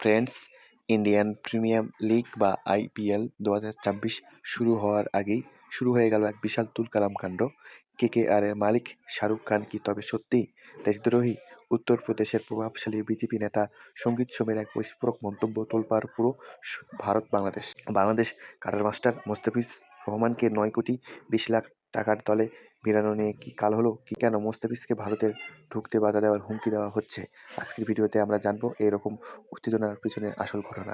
Friends, Indian premier league বা IPL ২০২৬ শুরু হওয়ার আগেই শুরু হয়ে গেল এক বিশাল তুলকালাম কাণ্ড। কেকেআরের মালিক শাহরুখ খান কি তবে সত্যিই দেশদ্রোহী? উত্তরপ্রদেশের প্রভাবশালী বিজেপি নেতা সঙ্গীত সোমের এক বিস্ফোরক মন্তব্য, তোলপাড় পুরো ভারত-বাংলাদেশ। বাংলাদেশ কাডার মাস্টার মোস্তাফিজ রহমানকে ৯ কোটি ২০ লাখ টাকার দলে ভিড়ানো নিয়ে কি কাল হলো? কেন মোস্তাফিজকে ভারতের ঢুকতে বাধা দেওয়ার হুমকি দেওয়া হচ্ছে? আজকের ভিডিওতে আমরা জানবো এরকম উত্তেজনার পিছনে আসল ঘটনা।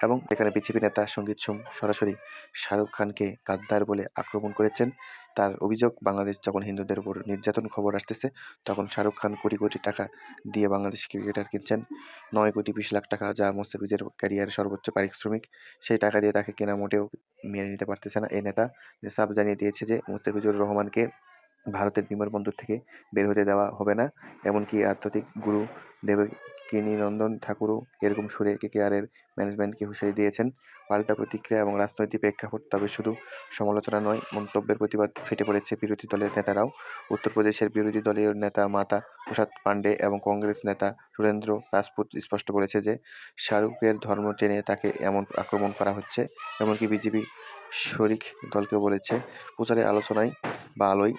এবং এখানে বিজেপি নেতা সঙ্গীত সোম সরাসরি শাহরুখ খানকে গাদ্দার বলে আক্রমণ করেছেন। তার অভিযোগ, বাংলাদেশ যখন হিন্দুদের উপর নির্যাতন খবর আসতেছে, তখন শাহরুখ খান কোটি কোটি টাকা দিয়ে বাংলাদেশ ক্রিকেটার কিনছেন। ৯ কোটি ২০ লাখ টাকা, যা মোস্তাফিজের ক্যারিয়ারের সর্বোচ্চ পারিশ্রমিক, সেই টাকা দিয়ে তাকে কেনা মোটেও মেনে নিতে পারতেছে না এই নেতা। যে সাফ জানিয়ে দিয়েছে যে মোস্তাফিজুর রহমানকে ভারতের বিমানবন্দর থেকে বের হতে দেওয়া হবে না। এমনকি আধ্যাত্মিক গুরু দেবকীনন্দন ঠাকুরও এরকম সুরে কেকেআরের ম্যানেজমেন্টকে হুঁশিয়ারি দিয়েছেন। পাল্টা প্রতিক্রিয়া এবং রাজনৈতিক প্রেক্ষাপট। তবে শুধু সমালোচনা নয়, মন্তব্যের প্রতিবাদ ফেটে পড়েছে বিরোধী দলের নেতারাও। উত্তরপ্রদেশের বিরোধী দলীয় নেতা মাতা প্রসাদ পাণ্ডে এবং কংগ্রেস নেতা সুরেন্দ্র রাজপুত স্পষ্ট বলেছে যে শাহরুখের ধর্ম টেনে তাকে এমন আক্রমণ করা হচ্ছে। এমনকি বিজেপি শরিক দলকেও বলেছে প্রচারে আলোয়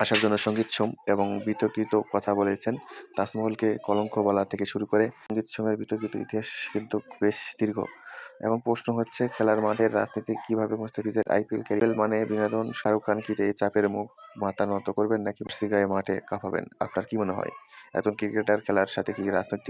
আসার জন্য। সঙ্গীত সোম এবং বিতর্কিত কথা বলেছেন। তাজমহলকে কলঙ্ক বলা থেকে শুরু করে সঙ্গীত সোমের বিতর্কিত ইতিহাস কিন্তু বেশ দীর্ঘ। এখন প্রশ্ন হচ্ছে, খেলার মাঠের রাজনীতি কিভাবে মোস্তাফিজের আইপিএল ক্যারিয়ার মানে বিনোদন? শাহরুখ খান কি এই চাপের মুখ মাথা নত করবেন নাকি জার্সি গায়ে মাঠে কাঁপাবেন? আপনার কি মনে হয়? একজন ক্রিকেটার খেলার সাথে কি রাজনৈতিক